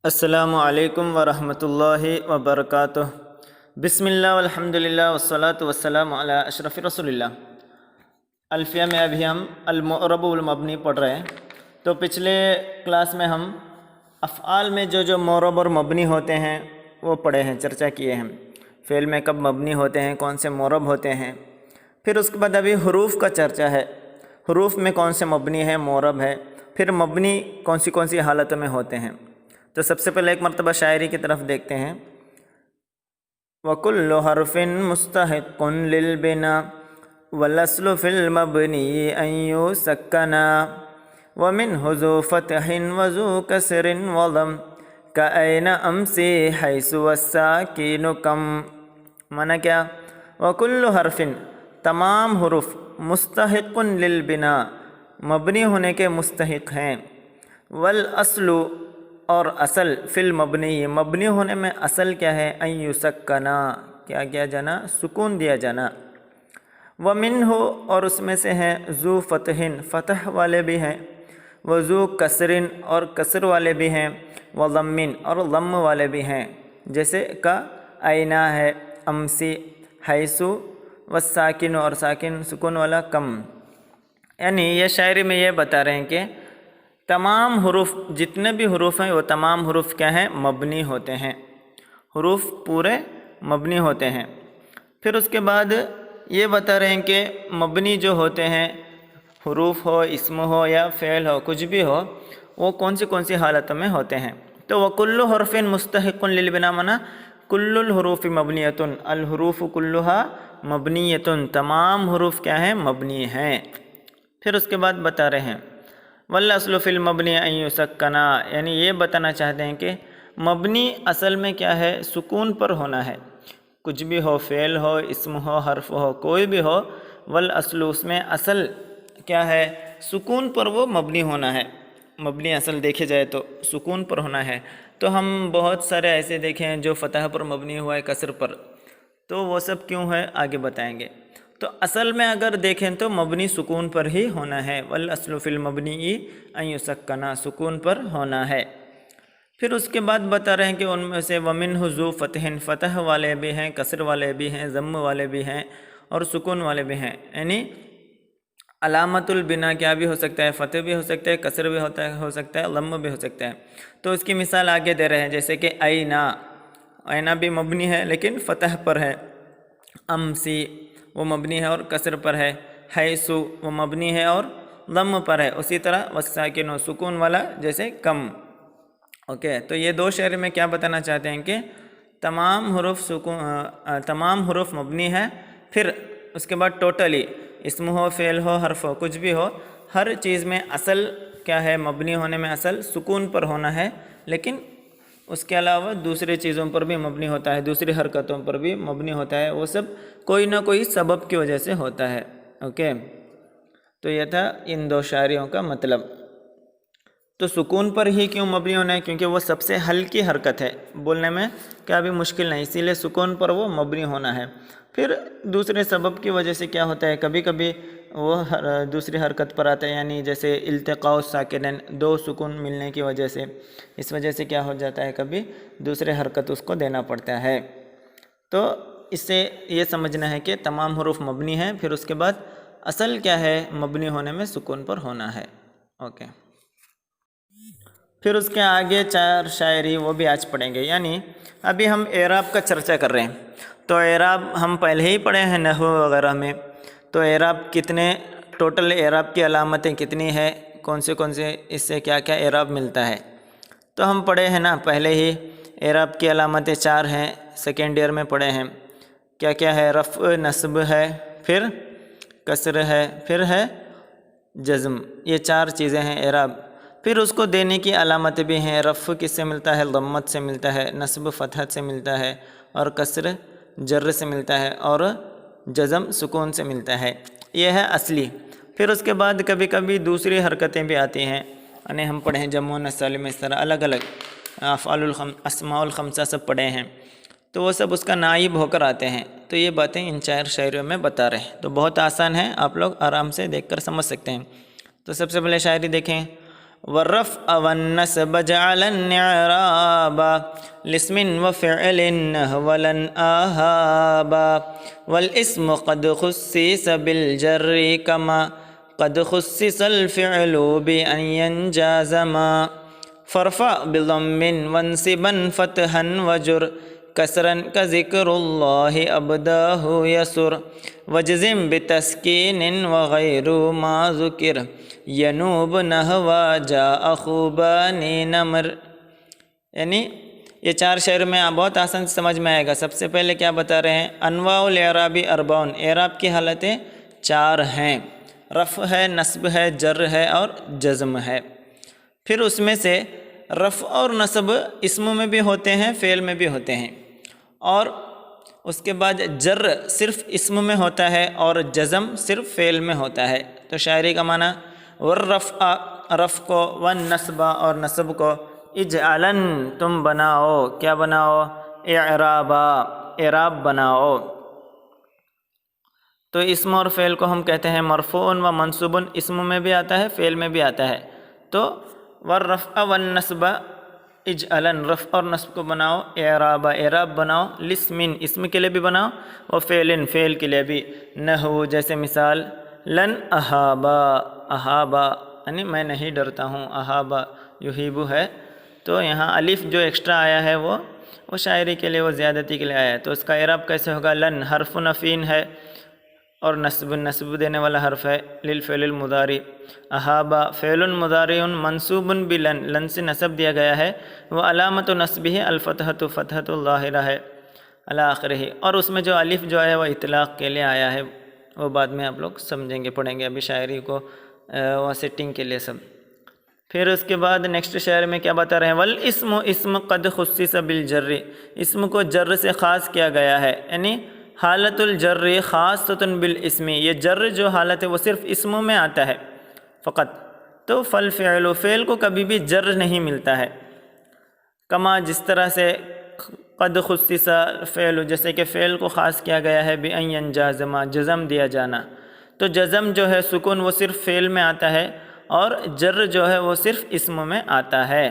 السلام علیکم ورحمۃ اللہ وبرکاتہ۔ بسم اللہ والحمد للہ والصلاة والسلام علی اشرف رسول اللہ۔ الفیہ میں ابھی ہم المعرب والمبنی پڑھ رہے ہیں۔ تو پچھلے کلاس میں ہم افعال میں جو معرب اور مبنی ہوتے ہیں وہ پڑھے ہیں، چرچا کیے ہیں۔ فعل میں کب مبنی ہوتے ہیں، کون سے معرب ہوتے ہیں۔ پھر اس کے بعد ابھی حروف کا چرچا ہے، حروف میں کون سے مبنی ہے، معرب ہے، پھر مبنی کون سی حالتوں میں ہوتے ہیں۔ تو سب سے پہلے ایک مرتبہ شاعری کی طرف دیکھتے ہیں۔ وَكُلُّ حَرْفٍ مُسْتَحِقٌّ لِلْبِنَاءِ وَالْأَصْلُ فِي الْمَبْنِيِّ أَنْ يُسَكَّنَا وَمِنْهُ ذُو فَتْحٍ وَذُو كَسْرٍ وَضَمٍ كَأَيْنَ أَمْسِي حَيْثُ وَالسَّاكِنُ كَمْ۔ معنی کیا؟ وَكُلُّ حَرْفٍ، تمام حروف، مستحق للبناء، مبنی ہونے کے مستحق ہیں، والأصل، اور اصل، فی المبنی، مبنی ہونے میں اصل کیا ہے، ان یسکنا، کیا کیا جانا، سکون دیا جانا۔ ومنہ، اور اس میں سے ہیں، ذو فتحن، فتح والے بھی ہیں، وذو کسرن، اور کسر والے بھی ہیں، وضمن، اور ضم والے بھی ہیں، جیسے کا اینا ہے، امسی، حیثو، والساکن، اور ساکن سکون والا کم۔ یعنی یہ شاعری میں یہ بتا رہے ہیں کہ تمام حروف، جتنے بھی حروف ہیں وہ تمام حروف کیا ہیں، مبنی ہوتے ہیں، حروف پورے مبنی ہوتے ہیں۔ پھر اس کے بعد یہ بتا رہے ہیں کہ مبنی جو ہوتے ہیں، حروف ہو، اسم ہو یا فعل ہو، کچھ بھی ہو، وہ کون سی حالتوں میں ہوتے ہیں۔ تو وَكُلُّ حَرْفٍ مُسْتَحِقٌ لِلْبِنَاءِ، معنی کل الحروف مبنیۃ، الحروف کلھا مبنیۃ، تمام حروف کیا ہیں، مبنی ہیں۔ پھر اس کے بعد بتا رہے ہیں وَالْأَصْلُ فِي الْمَبْنِي أَن يُسَكَّنَا، یعنی یہ بتانا چاہتے ہیں کہ مبنی اصل میں کیا ہے، سکون پر ہونا ہے، کچھ بھی ہو، فعل ہو، اسم ہو، حرف ہو، کوئی بھی ہو، وَالْأَصْلُ، اس میں اصل کیا ہے، سکون پر وہ مبنی ہونا ہے۔ مبنی اصل دیکھے جائے تو سکون پر ہونا ہے۔ تو ہم بہت سارے ایسے دیکھے ہیں جو فتح پر مبنی ہوا ہے، کسر پر، تو وہ سب کیوں ہے آگے بتائیں گے۔ تو اصل میں اگر دیکھیں تو مبنی سکون پر ہی ہونا ہے، والأصل فی المبنی ان یسکنا، سکون پر ہونا ہے۔ پھر اس کے بعد بتا رہے ہیں کہ ان میں سے ومنہ ذو فتحن، فتح والے بھی ہیں، کسر والے بھی ہیں، ضم والے بھی ہیں، اور سکون والے بھی ہیں۔ یعنی علامت البنا کیا بھی ہو سکتا ہے، فتح بھی ہو سکتا ہے، کسر بھی ہو سکتا ہے، ضم بھی ہو سکتا ہے۔ تو اس کی مثال آگے دے رہے ہیں، جیسے کہ اینا، اینا بھی مبنی ہے لیکن فتح پر ہے، امسی، وہ مبنی ہے اور کسر پر ہے، حیثو، وہ مبنی ہے اور ضم پر ہے، اسی طرح والساکن، سکون والا جیسے کم۔ اوکے، تو یہ دو شعر میں کیا بتانا چاہتے ہیں کہ تمام حروف مبنی ہے۔ پھر اس کے بعد ٹوٹلی، اسم ہو، فعل ہو، حرف ہو، کچھ بھی ہو، ہر چیز میں اصل کیا ہے، مبنی ہونے میں اصل سکون پر ہونا ہے، لیکن اس کے علاوہ دوسری چیزوں پر بھی مبنی ہوتا ہے، دوسری حرکتوں پر بھی مبنی ہوتا ہے، وہ سب کوئی نہ کوئی سبب کی وجہ سے ہوتا ہے۔ اوکے، تو یہ تھا ان دو شاعریوں کا مطلب۔ تو سکون پر ہی کیوں مبنی ہونا ہے؟ کیونکہ وہ سب سے ہلکی حرکت ہے، بولنے میں کیا بھی مشکل نہیں، اسی لیے سکون پر وہ مبنی ہونا ہے۔ پھر دوسرے سبب کی وجہ سے کیا ہوتا ہے، کبھی کبھی وہ دوسری حرکت پر آتا ہے، یعنی جیسے التقاء الساکنین، دو سکون ملنے کی وجہ سے، اس وجہ سے کیا ہو جاتا ہے، کبھی دوسرے حرکت اس کو دینا پڑتا ہے۔ تو اس سے یہ سمجھنا ہے کہ تمام حروف مبنی ہیں، پھر اس کے بعد اصل کیا ہے، مبنی ہونے میں سکون پر ہونا ہے۔ اوکے، پھر اس کے آگے چار شاعری وہ بھی آج پڑھیں گے، یعنی ابھی ہم اعراب کا چرچا کر رہے ہیں۔ تو اعراب ہم پہلے ہی پڑھے ہیں نحو وغیرہ میں، تو اعراب کتنے، ٹوٹل اعراب کی علامتیں کتنی ہیں، کون سے اس سے کیا کیا اعراب ملتا ہے، تو ہم پڑھے ہیں نا پہلے ہی۔ اعراب کی علامتیں چار ہیں، سیکنڈ ایئر میں پڑھے ہیں، کیا کیا ہے، رفع، نصب ہے، پھر کسر ہے، پھر ہے جزم، یہ چار چیزیں ہیں اعراب۔ پھر اس کو دینے کی علامتیں بھی ہیں، رفع کس سے ملتا ہے، ضمت سے ملتا ہے، نصب فتحت سے ملتا ہے، اور کسر جر سے ملتا ہے، اور جزم سکون سے ملتا ہے، یہ ہے اصلی۔ پھر اس کے بعد کبھی کبھی دوسری حرکتیں بھی آتی ہیں، یعنی ہم پڑھے ہیں جمع و سالم، اس طرح الگ الگ اسماء الخمسہ سب پڑھے ہیں، تو وہ سب اس کا نائب ہو کر آتے ہیں۔ تو یہ باتیں ان چار شاعریوں میں بتا رہے ہیں، تو بہت آسان ہے، آپ لوگ آرام سے دیکھ کر سمجھ سکتے ہیں۔ تو سب سے پہلے شاعری دیکھیں، والرفع والنسب جعل الإعرابا لاسم وفعل نهولا آهابا والاسم قد خصص بالجر كما قد خصص الفعل بأن ينجازما فارفع بضم وانصبا فتحا وجر كسرا كذكر الله أبداه يسر وجزم بتسكين وغير ما ذكر ينوب نحو جاء خوبانی نمر. یعنی یہ چار شعر میں بہت آسان سے سمجھ میں آئے گا. سب سے پہلے کیا بتا رہے ہیں؟ انواع الاعرابی اربعون، اعراب کی حالتیں چار ہیں. رفع ہے، نصب ہے، جر ہے اور جزم ہے. پھر اس میں سے رفع اور نصب اسم میں بھی ہوتے ہیں، فعل میں بھی ہوتے ہیں، اور اس کے بعد جر صرف اسم میں ہوتا ہے اور جزم صرف فعل میں ہوتا ہے. تو شاعری کا معنی والرفع، رفع کو، والنصب اور نصب کو، اجعلن تم بناؤ، کیا بناؤ؟ اعرابا، اعراب بناؤ. تو اسم اور فعل کو ہم کہتے ہیں مرفوع و منصوب. اسم میں بھی آتا ہے، فعل میں بھی آتا ہے. تو والرفع والنصب اجعلن، رفع اور نصب کو بناؤ اعرابا، اعراب بناؤ. لاسم، اسم کے لیے بھی بناؤ، اور فعل، فعل کے لیے بھی. نحو، جیسے مثال لن اہابا، اہابا یعنی میں نہیں ڈرتا ہوں، اہابا یحیبو ہے. تو یہاں الف جو ایکسٹرا آیا ہے وہ شاعری کے لیے، وہ زیادتی کے لیے آیا ہے. تو اس کا اعراب کیسے ہوگا؟ لن حرف نفین ہے اور نصب دینے والا حرف ہے للفعل المضارع. اہابا فعل مضارع منصوب بلن، لن سے نصب دیا گیا ہے. وہ علامت نصبہ الفتحۃ، فتحۃ الظاہرہ ہے علی آخرہ. اور اس میں جو الف جو ہے وہ اطلاق کے لیے آیا ہے، وہ بعد میں آپ لوگ سمجھیں گے، پڑھیں گے. ابھی شاعری کو وہ سیٹنگ کے لیے سب. پھر اس کے بعد نیکسٹ شعر میں کیا بتا رہے ہیں؟ والاسم، اسم قد خصص بالجر، اسم کو جر سے خاص کیا گیا ہے. یعنی حالت الجر خاصۃ بالاسم، یہ جر جو حالت ہے وہ صرف اسموں میں آتا ہے فقط. تو فالفعل، فعل کو کبھی بھی جر نہیں ملتا ہے. کما، جس طرح سے قد خصص فعل، جیسے کہ فعل کو خاص کیا گیا ہے بأن ينجازما، جزم دیا جانا. تو جزم جو ہے، سکون، وہ صرف فعل میں آتا ہے، اور جر جو ہے وہ صرف اسم میں آتا ہے.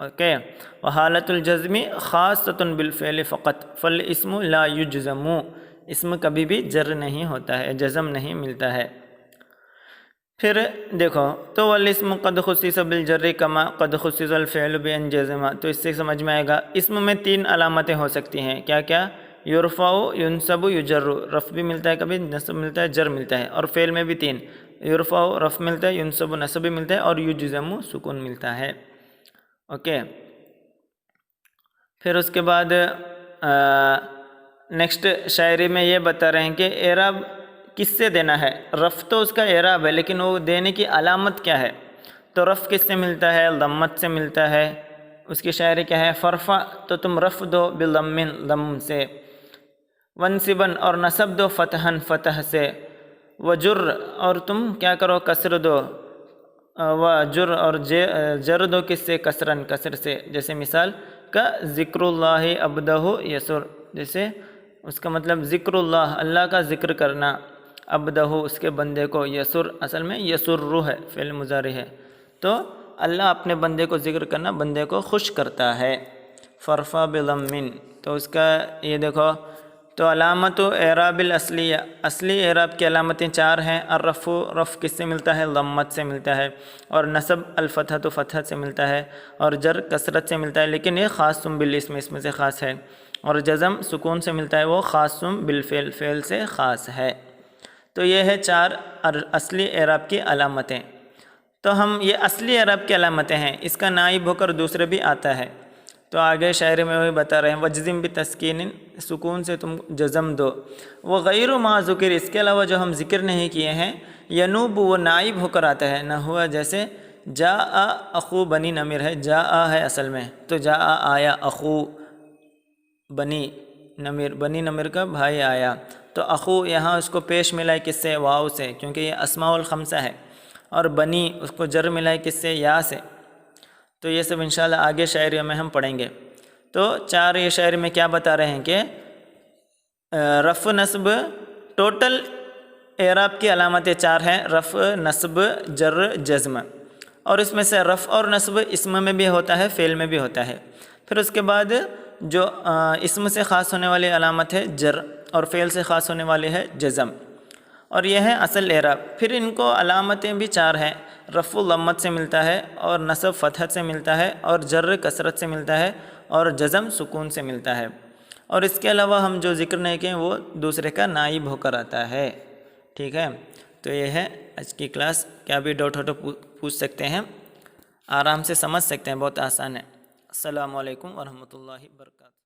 اوکے. وحالت الجزم خاصۃ بالفعل فقط فالاسم لا یجزم، اسم کبھی بھی جر نہیں ہوتا ہے، جزم نہیں ملتا ہے. پھر دیکھو، تو والاسم قد خصص بالجر کما قد خصص الفعل بأن جزم. تو اس سے سمجھ میں آئے گا اسم میں تین علامتیں ہو سکتی ہیں. کیا کیا؟ یرفع، ینصب، یجر. رفع بھی ملتا ہے کبھی، نصب ملتا ہے، جر ملتا ہے. اور فعل میں بھی تین، یرفع رفع ملتا ہے، ینصب نصب بھی ملتا ہے، اور یجزم سکون ملتا ہے. اوکے. پھر اس کے بعد نیکسٹ شاعری میں یہ بتا رہے ہیں کہ اعراب کس سے دینا ہے. رفع تو اس کا اعراب ہے، لیکن وہ دینے کی علامت کیا ہے؟ تو رفع کس سے ملتا ہے؟ ضمت سے ملتا ہے. اس کی شاعری کیا ہے؟ فرفع، تو تم رفع دو بضم، ضم سے. وانصبن، اور نصب دو فتحن، فتح سے. وجر، اور تم کیا کرو؟ کسر دو. وجر، اور جر دو کس سے؟ کسرن، کسر سے. جیسے مثال کا ذکر اللہ عبدہ یسر، جیسے اس کا مطلب ذکر اللہ، اللہ کا ذکر کرنا، عبدہ اس کے بندے کو، یسر اصل میں یسر ہے، فعل مضارع ہے. تو اللہ اپنے بندے کو ذکر کرنا، بندے کو خوش کرتا ہے. فرفع بضم، تو اس کا یہ دیکھو. تو علامت اعراب الاصلیہ، اصلی اعراب کی علامتیں چار ہیں. الرفع، رفع کس سے ملتا ہے؟ ضمت سے ملتا ہے. اور نصب الفتحۃ، فتحہ سے ملتا ہے. اور جر کسرت سے ملتا ہے، لیکن یہ خاص بالاسم، اسم سے خاص ہے. اور جزم سکون سے ملتا ہے، وہ خاص بالفعل، فعل سے خاص ہے. تو یہ ہے چار اصلی اعراب کی علامتیں. تو ہم یہ اصلی اعراب کی علامتیں ہیں، اس کا نائب ہو کر دوسرے بھی آتا ہے. تو آگے شاعری میں وہی بتا رہے ہیں وجزم بتسکین، سکون سے تم جزم دو. وہ غیر ما ذکر، اس کے علاوہ جو ہم ذکر نہیں کیے ہیں، ینوب، وہ نائب ہو کر آتا ہے. نہ ہوا جیسے جاء اخو بنی نمر ہے، جاء ہے اصل میں، تو جاء آیا، اخو بنی نمر، بنی نمر کا بھائی آیا. تو اخو یہاں اس کو پیش ملا ہے کس سے؟ واو سے، کیونکہ یہ اسماء الخمسہ ہے. اور بنی اس کو جر ملا ہے کس سے؟ یا سے. تو یہ سب انشاءاللہ آگے شاعری میں ہم پڑھیں گے. تو چار یہ شاعری میں کیا بتا رہے ہیں کہ رفع، نصب، ٹوٹل اعراب کی علامتیں چار ہیں: رفع، نصب، جر، جزم. اور اس میں سے رفع اور نصب اسم میں بھی ہوتا ہے، فعل میں بھی ہوتا ہے۔ پھر اس کے بعد جو اسم سے خاص ہونے والی علامت ہے جر، اور فعل سے خاص ہونے والی ہے جزم، اور یہ ہے اصل اعراب۔ پھر ان کو علامتیں بھی 4 ہیں، رفع ضمت سے ملتا ہے، اور نصب فتحت سے ملتا ہے، اور جر کسرت سے ملتا ہے، اور جزم سکون سے ملتا ہے۔ اور اس کے علاوہ ہم جو ذکر نہیں کہیں وہ دوسرے کا نائب ہو کر آتا ہے، ٹھیک ہے۔ تو یہ ہے آج کی کلاس، کیا بھی ڈاؤٹ ہو تو پوچھ سکتے ہیں، آرام سے سمجھ سکتے ہیں، بہت آسان ہے۔ السلام علیکم ورحمۃ اللہ وبرکاتہ۔